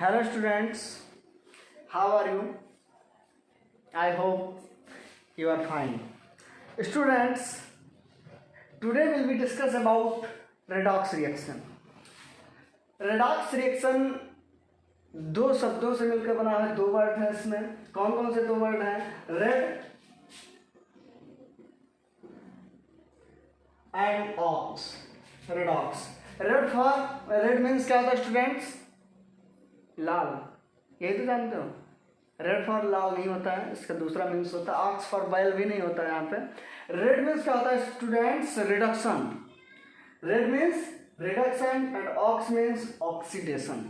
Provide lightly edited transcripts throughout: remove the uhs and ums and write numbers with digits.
Hello students, how are you? I hope you are fine. Students, today will be discuss about redox reaction. redox reaction दो शब्दों से मिलकर बना है, दो वर्ड है इसमें. कौन कौन से दो वर्ड हैं? Red and ox. redox. Red means क्या होता है स्टूडेंट्स? लाल. यही तो जानते हो. रेड फॉर लाल नहीं होता है, इसका दूसरा मीन्स होता है. ऑक्स फॉर बैल भी नहीं होता है यहाँ पे. रेड मीन्स क्या होता है students? Reduction. Red means reduction and ox means oxidation.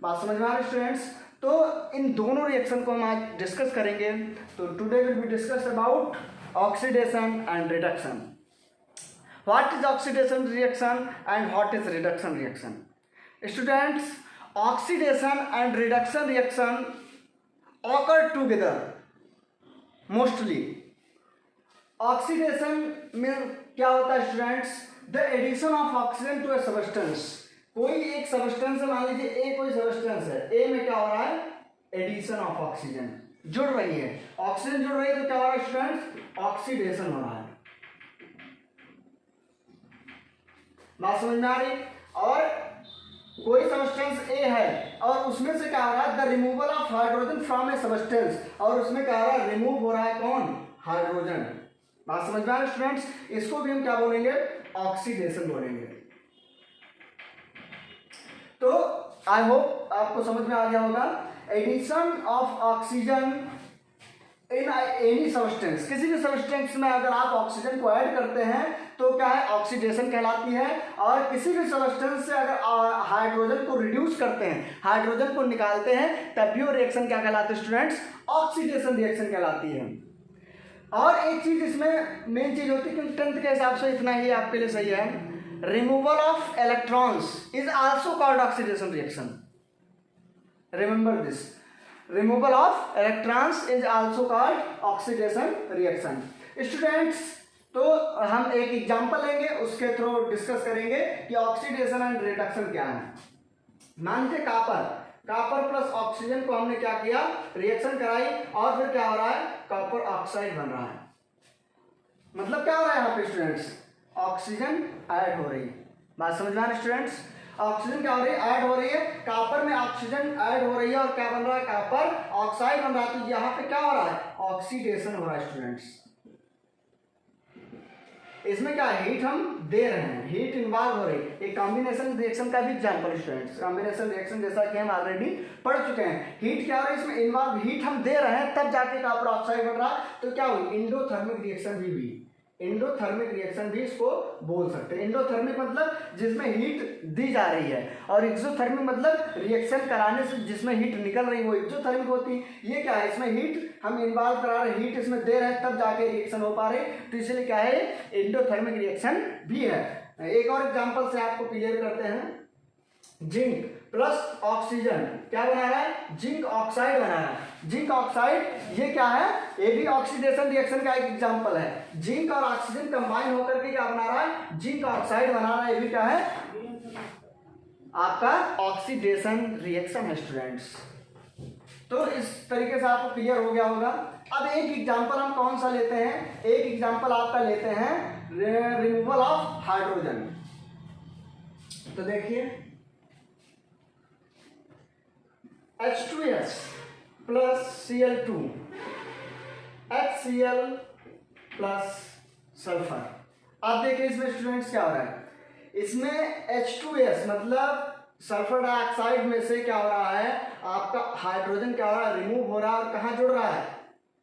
बात समझ में आ रही स्टूडेंट्स? तो इन दोनों रिएक्शन को हम आज डिस्कस करेंगे. तो today will be discuss about oxidation and reduction. What is oxidation reaction and what is reduction reaction? Students, oxidation and reduction reaction occur together mostly. Oxidation में क्या होता है students? The addition of oxygen to a substance. कोई एक substance है, मान लीजिए ए कोई सब्सटेंस है, ए में क्या हो रहा है? एडिशन ऑफ ऑक्सीजन जुड़ रही है. ऑक्सीजन जुड़ रही है तो क्या हो रहा है स्टूडेंट्स? ऑक्सीडेशन हो रहा है. बात समझ में आ रही? और कोई सब्सटेंस ए है और उसमें से क्या हो रहा है? The removal of hydrogen from a substance. और उसमें क्या हो रहा है? रिमूव हो रहा है कौन? हाइड्रोजन. बात समझ में आ रही स्टूडेंट्स? इसको भी हम क्या बोलेंगे? ऑक्सीडेशन बोलेंगे. तो आई होप आपको समझ में आ गया होगा. Addition of oxygen in any substance. किसी भी सब्सटेंस में अगर आप ऑक्सीजन को ऐड करते हैं तो क्या है? ऑक्सीडेशन कहलाती है. और किसी भी सब्सटेंस से अगर हाइड्रोजन को रिड्यूस करते हैं, हाइड्रोजन को निकालते हैं, तब भी वो रिएक्शन क्या कहलाती है स्टूडेंट्स? ऑक्सीडेशन रिएक्शन कहलाती है. और एक चीज इसमें मेन चीज होती है कि टेंथ के हिसाब से इतना ही आपके लिए सही है. Removal of electrons is also called oxidation reaction. Remember this. Removal of electrons is also called oxidation reaction. Students, तो हम एक एग्जांपल लेंगे, उसके थ्रू डिस्कस करेंगे कि ऑक्सीडेशन एंड रिडक्शन क्या है. मानते कापर प्लस ऑक्सीजन को हमने क्या किया? रिएक्शन कराई. और फिर क्या हो रहा है? कॉपर ऑक्साइड बन रहा है. मतलब क्या हो रहा है यहाँ पे स्टूडेंट्स? ऑक्सीजन ऐड हो रही है. बात समझ में आ रही स्टूडेंट्स? ऑक्सीजन क्या हो रही है? ऐड हो रही है. कापर में ऑक्सीजन ऐड हो रही है और क्या बन रहा है? कापर ऑक्साइड बन रहा है. तो यहाँ पे क्या हो रहा है? ऑक्सीडेशन हो रहा है स्टूडेंट्स. इसमें क्या हीट हम दे रहे हैं, हीट इन्वॉल्व हो रही है. एक कॉम्बिनेशन रिएक्शन का भी एग्जांपल स्टूडेंट्स. कॉम्बिनेशन रिएक्शन जैसा कि हम ऑलरेडी पढ़ चुके हैं. हीट क्या हो रहा है इसमें? इन्वॉल्व. हीट हम दे रहे हैं तब जाके कॉपर ऑक्साइड बन रहा है. तो क्या हुई? इंडोथर्मिक रिएक्शन भी हुई. इंडोथर्मिक रिएक्शन भी इसको बोल सकते हैं. इंडोथर्मिक मतलब जिसमें हीट दी जा रही है, और एक्सोथर्मिक मतलब रिएक्शन कराने से जिसमें हीट निकल रही है वो एक्सोथर्मिक होती है. ये क्या है? इसमें हीट हम इन्वॉल्व करा रहे हैं, हीट इसमें दे रहे हैं तब जाके रिएक्शन हो पा रही है. तो इसलिए क्या है? इंडोथर्मिक रिएक्शन भी है. एक और एग्जांपल से आपको क्लियर करते हैं. जिंक प्लस ऑक्सीजन क्या बना रहा है? जिंक ऑक्साइड बना रहा है. जिंक ऑक्साइड ये क्या है? ये भी ऑक्सीडेशन रिएक्शन का एक एग्जांपल है. जिंक और ऑक्सीजन कंबाइन होकर के क्या बना रहा है? जिंक ऑक्साइड बना रहा है. ये भी क्या है? आपका ऑक्सीडेशन रिएक्शन है स्टूडेंट्स. तो इस तरीके से आपको क्लियर हो गया होगा. अब एक एग्जांपल हम कौन सा लेते हैं? एक एग्जांपल आपका लेते हैं रिमूवल ऑफ हाइड्रोजन. तो देखिए, H2S plus Cl2 HCl plus sulphur. अब देखिए इसमें स्टूडेंट्स क्या हो रहा है? इसमें H2S मतलब सल्फर डाइऑक्साइड में से क्या हो रहा है? आपका हाइड्रोजन क्या हो रहा है? रिमूव हो रहा है. और कहाँ जुड़ रहा है?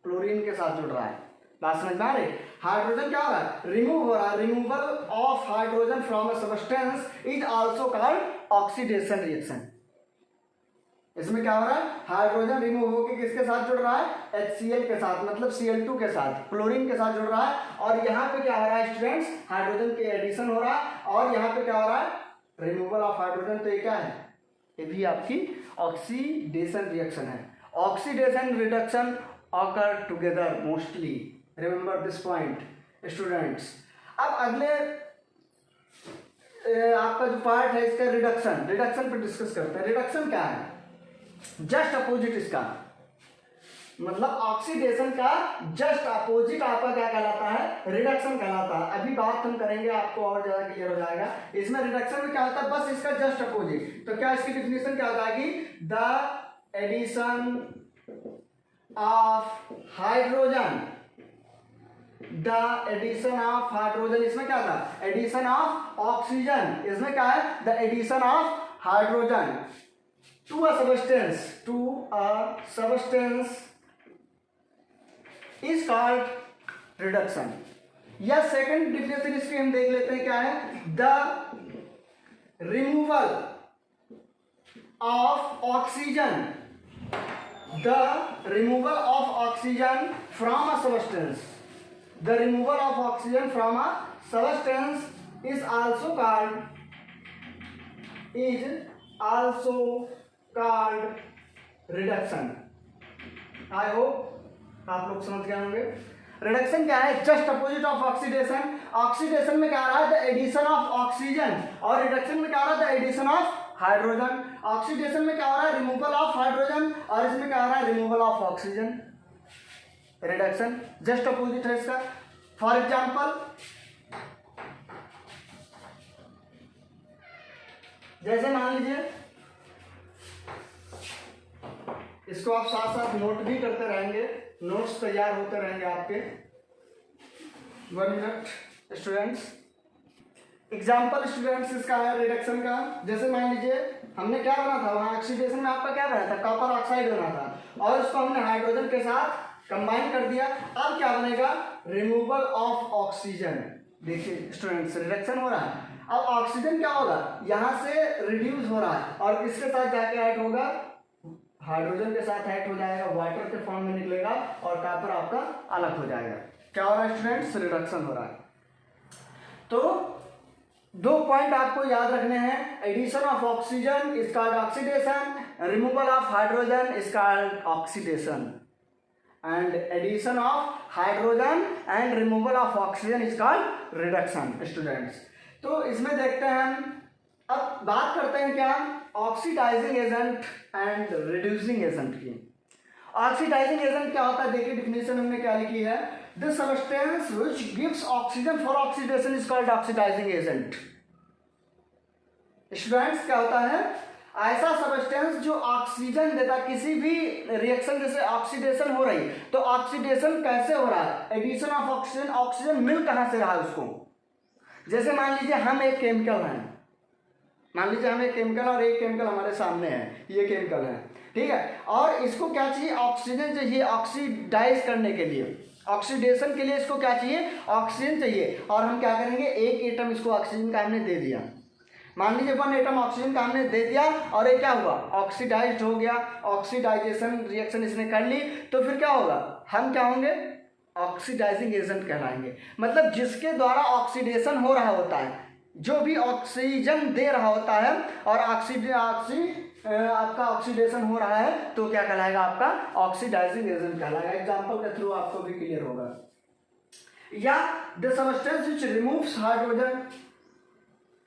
क्लोरीन के साथ जुड़ रहा है. बात समझ में आ रही? हाइड्रोजन क्या हो रहा है? रिमूव हो रहा है. Removal of hydrogen from a substance is also called oxidation reaction. इसमें क्या हो रहा है? हाइड्रोजन रिमूव होकर किसके साथ जुड़ रहा है? HCl के साथ, मतलब Cl2 के साथ, क्लोरीन के साथ जुड़ रहा है. और यहाँ पे क्या हो रहा है स्टूडेंट्स? हाइड्रोजन के एडिशन हो रहा है. और यहाँ पे क्या हो रहा है? Removal of hydrogen. तो ये क्या है? ये भी आपकी ऑक्सीडेशन रिएक्शन है. Oxidation reduction occur together mostly. Remember this point students. अब अगले आपका जो पार्ट है इसका रिडक्शन पे डिस्कस करते हैं। रिडक्शन क्या है? जस्ट अपोजिट इसका, मतलब ऑक्सीडेशन का जस्ट अपोजिट आपका क्या कहलाता है? रिडक्शन कहलाता है। अभी बात हम करेंगे, आपको और ज्यादा क्लियर हो जाएगा। इसमें रिडक्शन में क्या होता है? बस इसका जस्ट अपोजिट। तो क्या इसकी डिफिनेशन क्या हो जाएगी? The addition of hydrogen, the addition of hydrogen, इसमें क्या था? एडिशन ऑफ ऑक्सीजन, इसमें क्या है? The addition of hydrogen to a substance is called reduction. या सेकंड डिफिनेशन इसकी हम देख लेते हैं, क्या है? The removal of oxygen, the removal of oxygen from a substance, the removal of oxygen from a substance is also called reduction। I hope आप लोग समझ गए होंगे। रिडक्शन क्या है? Just opposite of oxidation. Oxidation में क्या आ रहा है? द एडिशन ऑफ ऑक्सीजन, और रिडक्शन में क्या आ रहा है? The addition of hydrogen. Oxidation में क्या हो रहा है? रिमूवल ऑफ हाइड्रोजन, और इसमें क्या हो रहा है? Removal of oxygen. Reduction just opposite है इसका। फॉर एग्जाम्पल, जैसे मान लीजिए, इसको आप साथ साथ नोट भी करते रहेंगे, नोट्स तैयार होते रहेंगे आपके। 1 मिनट स्टूडेंट्स। एग्जाम्पल स्टूडेंट्स इसका है रिडक्शन का। जैसे मान लीजिए हमने क्या बना था, वहां ऑक्सीडेशन में आपका क्या बना था? कॉपर ऑक्साइड बना था, और उसको हमने हाइड्रोजन के साथ कंबाइन कर दिया। अब क्या बनेगा? Removal of oxygen. देखिए स्टूडेंट्स, रिडक्शन हो रहा है। अब ऑक्सीजन क्या होगा? यहां से रिड्यूस हो रहा है, और किसके साथ जाके ऐड होगा? हाइड्रोजन के साथ ऐड हो जाएगा, वाटर के फॉर्म में निकलेगा, और कॉपर आपका अलग हो जाएगा। क्या हो रहा है स्टूडेंट्स? रिडक्शन हो रहा है। तो 2 पॉइंट आपको याद रखने हैं। Addition of oxygen is called oxidation, removal of hydrogen is called oxidation, and addition of hydrogen and removal of oxygen is called reduction students। तो इसमें देखते हैं हम, अब बात करते हैं क्या? Oxidising agent and reducing agent की। ऑक्सीडाइजिंग एजेंट क्या होता है? देखिए डिफिनेशन हमने क्या लिखी है, the substance which gives oxygen for oxidation is called oxidising agent. Students क्या होता है? ऐसा सबस्टेंस जो ऑक्सीजन देता, किसी भी रिएक्शन जैसे ऑक्सीडेशन हो रही, तो ऑक्सीडेशन कैसे हो रहा है? एडिशन ऑफ ऑक्सीजन, ऑक्सीजन मिल कहां से रहा है उसको? जैसे मान लीजिए हम एक केमिकल हैं, मान लीजिए हम एक केमिकल, और एक केमिकल हमारे सामने है, ये केमिकल है, ठीक है, और इसको क्या चाहिए? ऑक्सीजन चाहिए ऑक्सीडाइज करने के लिए, ऑक्सीडेशन के लिए इसको क्या चाहिए? ऑक्सीजन चाहिए। और हम क्या करेंगे? एक एटम इसको ऑक्सीजन का हमने दे दिया, मान लीजिए 1 एटम ऑक्सीजन का हमने दे दिया, और ये क्या हुआ? ऑक्सीडाइज्ड हो गया, ऑक्सीडाइजेशन रिएक्शन इसने कर ली, तो फिर क्या होगा? हम क्या होंगे? ऑक्सीडाइजिंग एजेंट कहलाएंगे। मतलब जिसके द्वारा ऑक्सीडेशन हो रहा होता है, जो भी ऑक्सीजन दे रहा होता है, और आपका ऑक्सीडेशन हो रहा है, तो क्या कहलाएगा? आपका ऑक्सीडाइजिंग एजेंट कहलाएगा। एग्जाम्पल के थ्रू आपको भी क्लियर होगा। या the substance which removes hydrogen,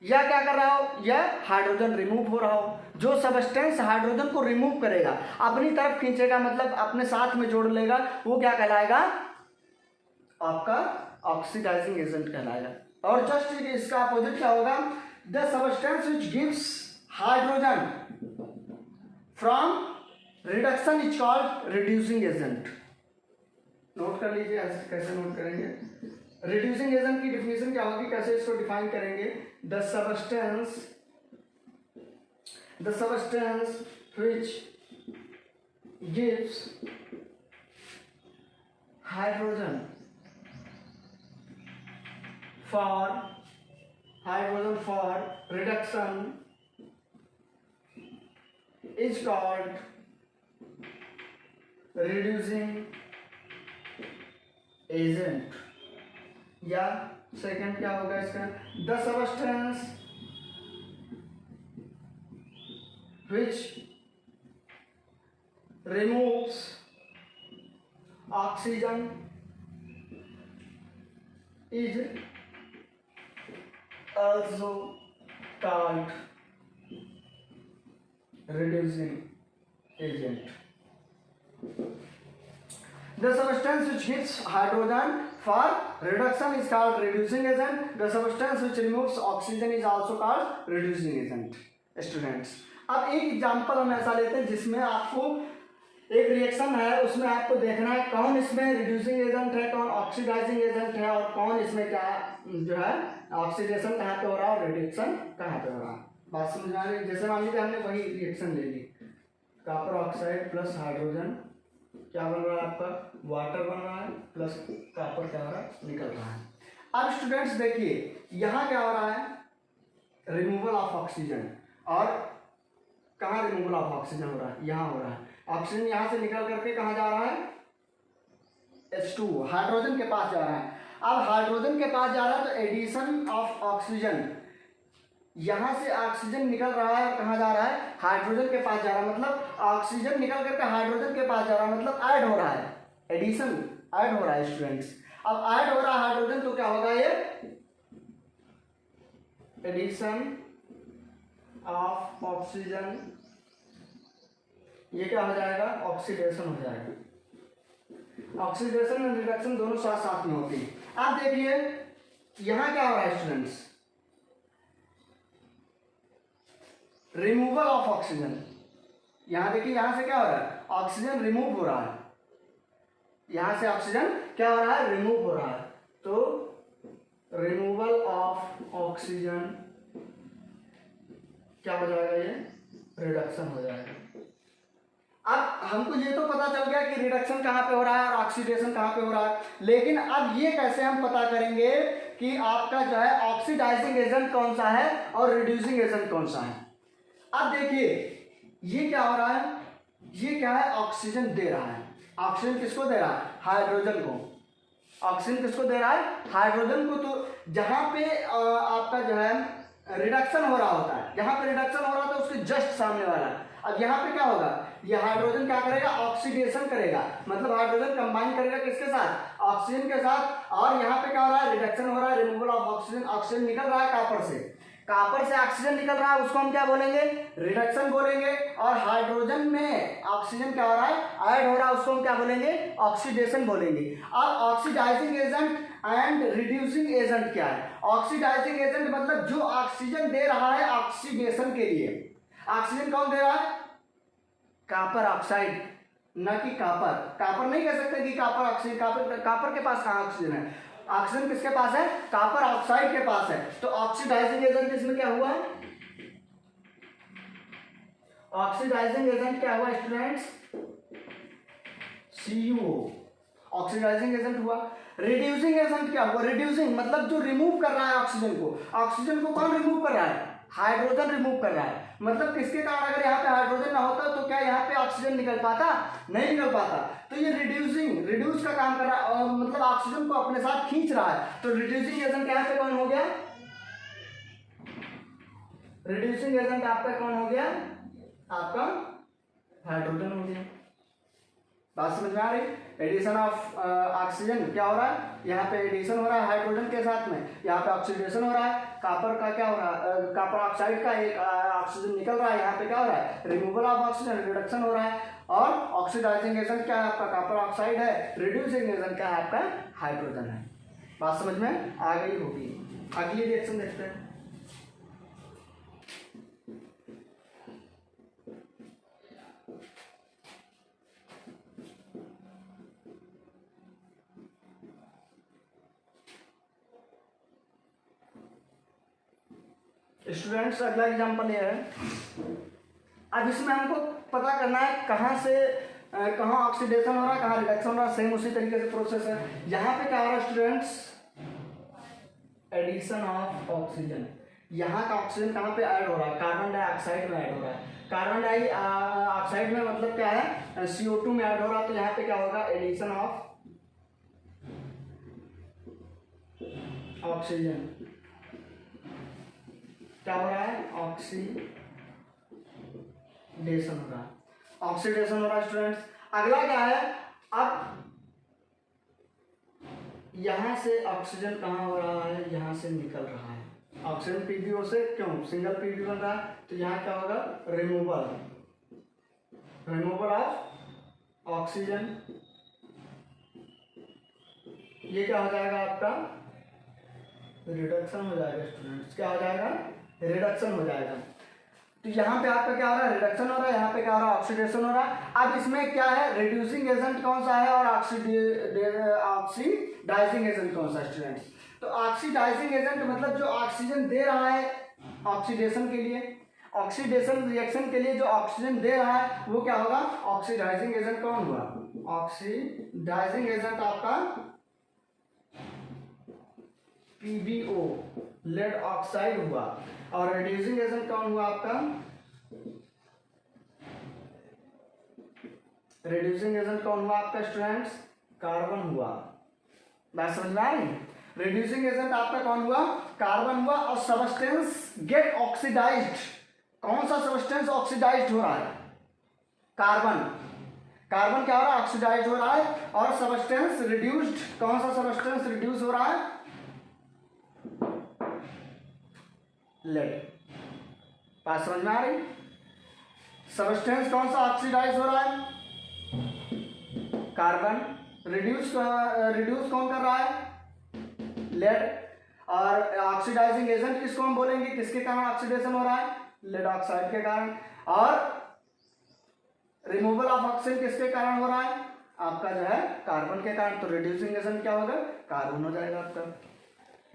या क्या कर रहा हो? यह हाइड्रोजन रिमूव हो रहा हो। जो सबस्टेंस हाइड्रोजन को रिमूव करेगा, अपनी तरफ खींचेगा, मतलब अपने साथ में जोड़ लेगा, वो क्या कहलाएगा? आपका ऑक्सीडाइजिंग एजेंट कहलाएगा। और जस्ट इसका अपोजिट क्या होगा? The substance which gives hydrogen from reduction is called reducing agent. Note कर लीजिए, कैसे नोट करेंगे? रिड्यूसिंग एजेंट की डिफिनेशन क्या होगी, कैसे इसको डिफाइन करेंगे? The substance which gives hydrogen for reduction is called reducing agent. या सेकंड क्या होगा इसका? The substance which removes oxygen is also called reducing agent. The substance which gives hydrogen for reduction is called reducing agent. The substance which removes oxygen is also called reducing agent. Students, अब एक example हम ऐसा लेते हैं जिसमें आपको एक reaction है, उसमें आपको देखना है कौन इसमें रिड्यूसिंग एजेंट है, कौन ऑक्सीडाइजिंग एजेंट है, और कौन इसमें क्या जो है ऑक्सीडेशन कहाँ पे हो रहा है और रिडक्शन कहाँ पे हो रहा है। बात समझ आ रही है? जैसे मान लीजिए हमने वही रिएक्शन ले ली, कॉपर ऑक्साइड प्लस हाइड्रोजन क्या बन रहा है आपका, वाटर बन रहा है, प्लस कॉपर क्या हो रहा है, निकल रहा है। अब स्टूडेंट्स देखिए यहाँ क्या हो रहा है, रिमूवल ऑफ ऑक्सीजन, और कहाँ रिमूवल ऑफ ऑक्सीजन हो रहा है, यहाँ हो रहा है। ऑक्सीजन यहाँ से निकल करके कहाँ जा रहा है, H2 हाइड्रोजन के पास जा रहा है। अब हाइड्रोजन के पास जा रहा है तो एडिशन ऑफ ऑक्सीजन, यहाँ से ऑक्सीजन निकल रहा है और कहाँ जा रहा है, हाइड्रोजन के पास जा रहा है, मतलब ऑक्सीजन निकल करके हाइड्रोजन के पास जा रहा है, मतलब ऐड हो रहा है, एडिशन ऐड हो रहा है स्टूडेंट्स। अब ऐड हो रहा है हाइड्रोजन तो क्या होगा, ये एडिशन ऑफ ऑक्सीजन, ये क्या हो जाएगा, ऑक्सीडेशन हो जाएगा। ऑक्सीडेशन एंड रिडक्शन दोनों साथ साथ में होती है। आप देखिए यहां क्या हो रहा है स्टूडेंट्स, रिमूवल ऑफ ऑक्सीजन, यहां देखिए यहां से क्या हो रहा है, ऑक्सीजन रिमूव हो रहा है, यहां से ऑक्सीजन क्या हो रहा है, रिमूव हो रहा है। तो रिमूवल ऑफ ऑक्सीजन क्या हो जाएगा, ये रिडक्शन हो जाएगा। अब हमको ये तो पता चल गया कि रिडक्शन कहाँ पे हो रहा है और ऑक्सीडेशन कहाँ पे हो रहा है, लेकिन अब ये कैसे हम पता करेंगे कि आपका जो है ऑक्सीडाइजिंग एजेंट कौन सा है और रिड्यूसिंग एजेंट कौन सा है। अब देखिए ये क्या हो रहा है, ये क्या है, ऑक्सीजन दे रहा है। ऑक्सीजन किसको दे रहा है, हाइड्रोजन को। ऑक्सीजन किसको दे रहा है, हाइड्रोजन को। तो जहां पे आपका जो है रिडक्शन हो रहा होता है, जहां पे रिडक्शन हो रहा था उसके जस्ट सामने वाला, अब यहाँ पे क्या होगा, ये हाइड्रोजन क्या करेगा, ऑक्सीडेशन करेगा, मतलब हाइड्रोजन कंबाइन करेगा किसके साथ, ऑक्सीजन के साथ। और यहाँ पे क्या हो रहा है, रिडक्शन हो रहा है, रिमूवल ऑफ ऑक्सीजन, ऑक्सीजन निकल रहा है कॉपर से, कॉपर से ऑक्सीजन निकल रहा है, उसको हम क्या बोलेंगे, रिडक्शन बोलेंगे। और हाइड्रोजन में ऑक्सीजन क्या हो रहा है, ऐड हो रहा है, उसको हम क्या बोलेंगे, ऑक्सीडेशन बोलेंगे। अब oxidising agent and reducing agent क्या है, ऑक्सीडाइजिंग एजेंट मतलब जो ऑक्सीजन दे रहा है ऑक्सीडेशन के लिए। ऑक्सीजन कौन दे रहा है, कॉपर ऑक्साइड, न कि कॉपर। कॉपर नहीं कह सकते कि कॉपर ऑक्सीजन, कॉपर के पास कहाँ ऑक्सीजन है, ऑक्सीजन किसके पास है, कॉपर ऑक्साइड के पास है। तो ऑक्सीडाइजिंग एजेंट इसमें क्या हुआ, ऑक्सीडाइजिंग एजेंट क्या हुआ स्टूडेंट्स, CuO, ऑक्सीडाइजिंग एजेंट हुआ। रिड्यूसिंग एजेंट क्या हुआ, रिड्यूसिंग मतलब जो रिमूव कर रहा है ऑक्सीजन को। ऑक्सीजन को कौन रिमूव कर रहा है, हाइड्रोजन रिमूव कर रहा है। मतलब किसके कारण, अगर यहाँ पे हाइड्रोजन ना होता तो क्या यहाँ पे ऑक्सीजन निकल पाता, नहीं निकल पाता। तो ये रिड्यूसिंग, रिड्यूस का काम कर रहा है, और मतलब ऑक्सीजन को अपने साथ खींच रहा है। तो रिड्यूसिंग एजेंट यहाँ पे कौन हो गया, रिड्यूसिंग एजेंट आपका कौन हो गया, आपका हाइड्रोजन हो गया। बात समझ में आ रही, एडिशन ऑफ ऑक्सीजन क्या हो रहा है, यहाँ पे एडिशन हो रहा है हाइड्रोजन के साथ में, यहाँ पे ऑक्सीडेशन हो रहा है, कॉपर का क्या हो रहा है, कॉपर ऑक्साइड का एक ऑक्सीजन निकल रहा है, यहाँ पे क्या हो रहा है, रिमूवल ऑफ ऑक्सीजन, रिडक्शन हो रहा है। और ऑक्सीडाइजिंग एजेंट क्या है आपका, कॉपर ऑक्साइड है, रिड्यूसिंग एजेंट क्या है आपका, हाइड्रोजन है। बात समझ में आ गई होगी। अगली रिएक्शन देखते हैं। स्टूडेंट्स अगला एग्जांपल ये है, अब इसमें हमको पता करना है कहाँ से कहाँ ऑक्सीडेशन हो रहा है, कहाँ रिडक्शन हो रहा है। सेम उसी तरीके से प्रोसेस है। यहाँ पे क्या हो रहा है स्टूडेंट्स, एडिशन ऑफ ऑक्सीजन, यहाँ का ऑक्सीजन कहाँ पे ऐड हो रहा है, कार्बन डाइऑक्साइड में ऐड हो रहा है। कार्बन डाइऑक्साइड में मतलब क्या है, CO2 में ऐड हो रहा है। तो यहाँ पे क्या होगा, एडिशन ऑफ ऑक्सीजन, क्या हो रहा है, ऑक्सीडेशन हो रहा है, ऑक्सीडेशन हो रहा है स्टूडेंट्स। अगला क्या है, अब यहां से ऑक्सीजन कहाँ हो रहा है, यहां से निकल रहा है। ऑक्सीजन PbO से क्यों सिंगल Pb बन रहा है, तो यहाँ क्या होगा, रिमूवल ऑफ ऑक्सीजन। ये क्या हो जाएगा आपका, रिडक्शन हो जाएगा स्टूडेंट्स, क्या हो जाएगा, रिडक्शन हो जाएगा। तो यहाँ पे आपका क्या हो रहा है, रिडक्शन हो रहा है, यहाँ पे क्या हो रहा है, ऑक्सीडेशन हो रहा है। अब इसमें क्या है, रिड्यूसिंग एजेंट कौन सा है और ऑक्सीडाइजिंग एजेंट कौन सा है स्टूडेंट्स। तो ऑक्सीडाइजिंग एजेंट मतलब जो ऑक्सीजन दे रहा है ऑक्सीडेशन के लिए, ऑक्सीडेशन रिएक्शन के लिए जो ऑक्सीजन दे रहा है वो क्या होगा, ऑक्सीडाइजिंग एजेंट कौन हुआ, ऑक्सीडाइजिंग एजेंट आपका PbO लेड ऑक्साइड हुआ। और रिड्यूसिंग एजेंट कौन हुआ आपका, रिड्यूसिंग एजेंट कौन हुआ आपका स्टूडेंट्स, कार्बन हुआ। बात समझ में आ रही, रिड्यूसिंग एजेंट आपका कौन हुआ, कार्बन हुआ। और सबस्टेंस गेट ऑक्सीडाइज्ड, कौन सा सबस्टेंस ऑक्सीडाइज्ड हो रहा है, कार्बन। कार्बन क्या हो रहा है, ऑक्सीडाइज्ड हो रहा है। और सबस्टेंस रिड्यूस्ड, कौन सा सबस्टेंस रिड्यूस हो रहा है, लेड। बात समझ में आ रही, सबस्टेंस कौन सा ऑक्सीडाइज हो रहा है, कार्बन। रिड्यूस कौन कर रहा है, लेड। और ऑक्सीडाइजिंग एजेंट किसको हम बोलेंगे, किसके कारण ऑक्सीडेशन हो रहा है, लेड ऑक्साइड के कारण। और रिमूवल ऑफ ऑक्सीजन किसके कारण हो रहा है, आपका जो है कार्बन के कारण। तो रिड्यूसिंग एजेंट क्या होगा, कार्बन हो जाएगा आपका।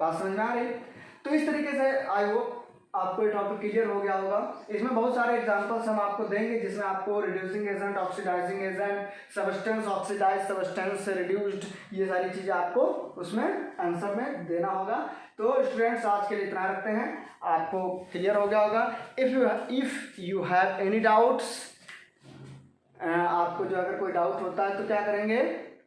बात समझ में आ रही। तो इस तरीके से आई होप आपको ये टॉपिक क्लियर हो गया होगा। इसमें बहुत सारे एग्जांपल्स हम आपको देंगे जिसमें आपको reducing agent, oxidising agent, substance oxidise, substance reduced, ये सारी चीजें आपको उसमें आंसर में देना होगा। तो स्टूडेंट्स आज के लिए इतना रखते हैं, आपको क्लियर हो गया होगा। If you have any doubts, आपको जो अगर कोई डाउट होता है तो क्या करेंगे,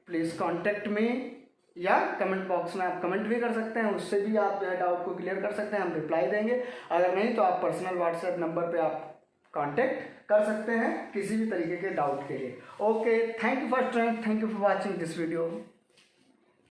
प्लीज कॉन्टेक्ट मी, या कमेंट बॉक्स में आप कमेंट भी कर सकते हैं, उससे भी आप जो है डाउट को क्लियर कर सकते हैं, हम रिप्लाई देंगे। अगर नहीं तो आप पर्सनल व्हाट्सएप नंबर पे आप कांटेक्ट कर सकते हैं किसी भी तरीके के डाउट के लिए। Okay, thank you for watching this video.